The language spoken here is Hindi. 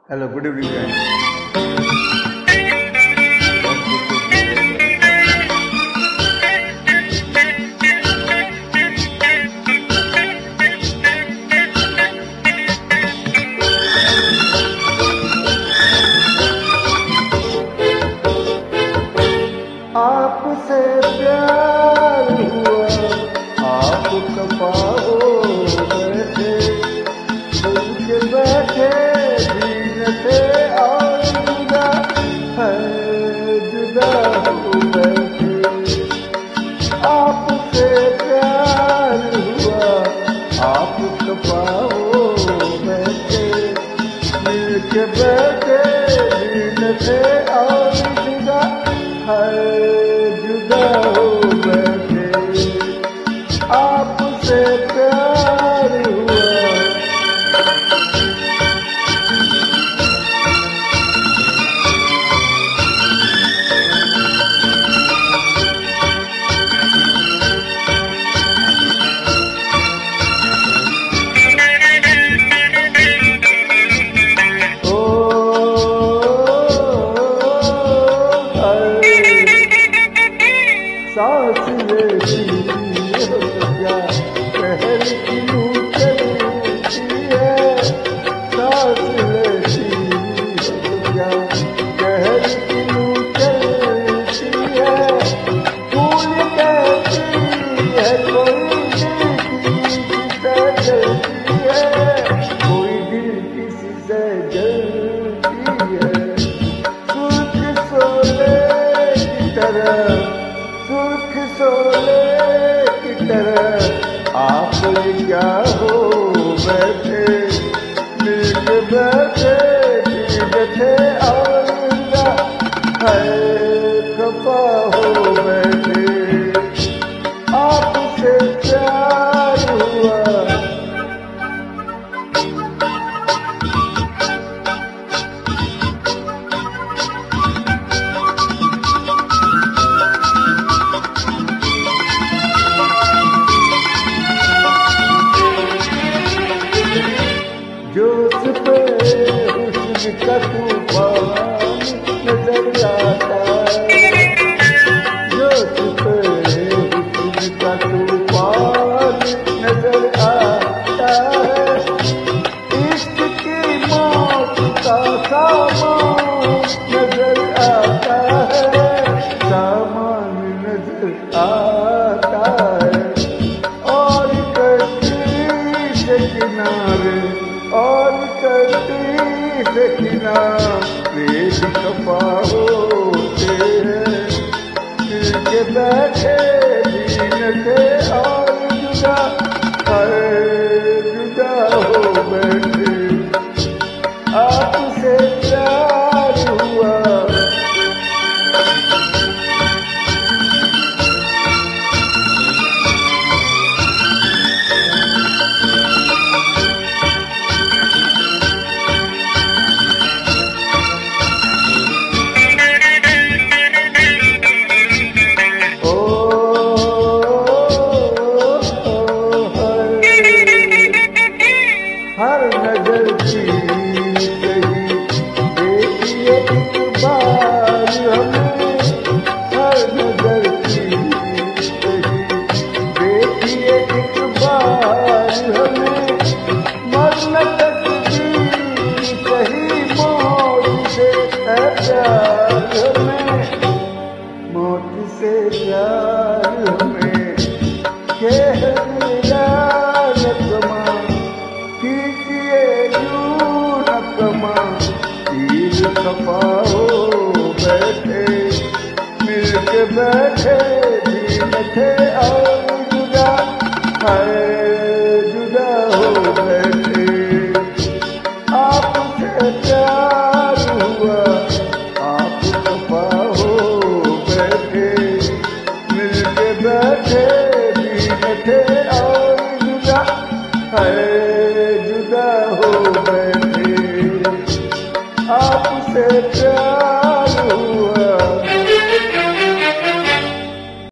Hello, good evening, guys. आपसे प्यार हुआ, आप कपाओ बैठे, सुन के बैठे दिन थे और जुदा है, जुदा हो बैठे। आपसे प्यार हुआ, आप कपाओ बैठे, मिल के बैठे दिन थे और जुदा है, जुदा हो बैठे। आपसे प्यार हुआ। सांस लेती हो तो क्या शहर की लू चलती है, सांस लेती हो तो क्या शहर की लू चलती है। फूल कहती है कोई दिल किसी से जलती है, कोई दिल किसी से जलती है। सुर्ख सोले की तरह, सुर्ख सोले की तरह आप क्या हो बैठे, मिल के बैठे थे और है खफा हो बैठे। आपसे प्यार हुआ। जोश पे हुस्न का तूफान नजर आता है, जोश पे हुस्न का तूफान नजर आता है। इश्क की मौत का सामान नजर आता है, सामान नजर आता है। और कश्ती के किनारे, और कश्ती से किनारे खफा होते हैं, मिल के बैठे दिन थे और जुदा है, जुदा हो बैठे। आपसे प्यार हुआ। हर नजर की कही देखिए एक बार हमें, हर नजर की कही देखिए एक बार हमें। मरना तकदीर सही मौत से है प्यार हमें, मौत से प्यार हमें। कह दिया नगमा कीजिए यूं नगमा, तीर खफा हो बैठे, मिल के बैठे दिन थे और जुदा है, जुदा हो बैठे। आपसे प्यार हुआ, आप खफा हो बैठे, मिल के बैठे दिन थे और जुदा है, जुदा हो बैठे। आपसे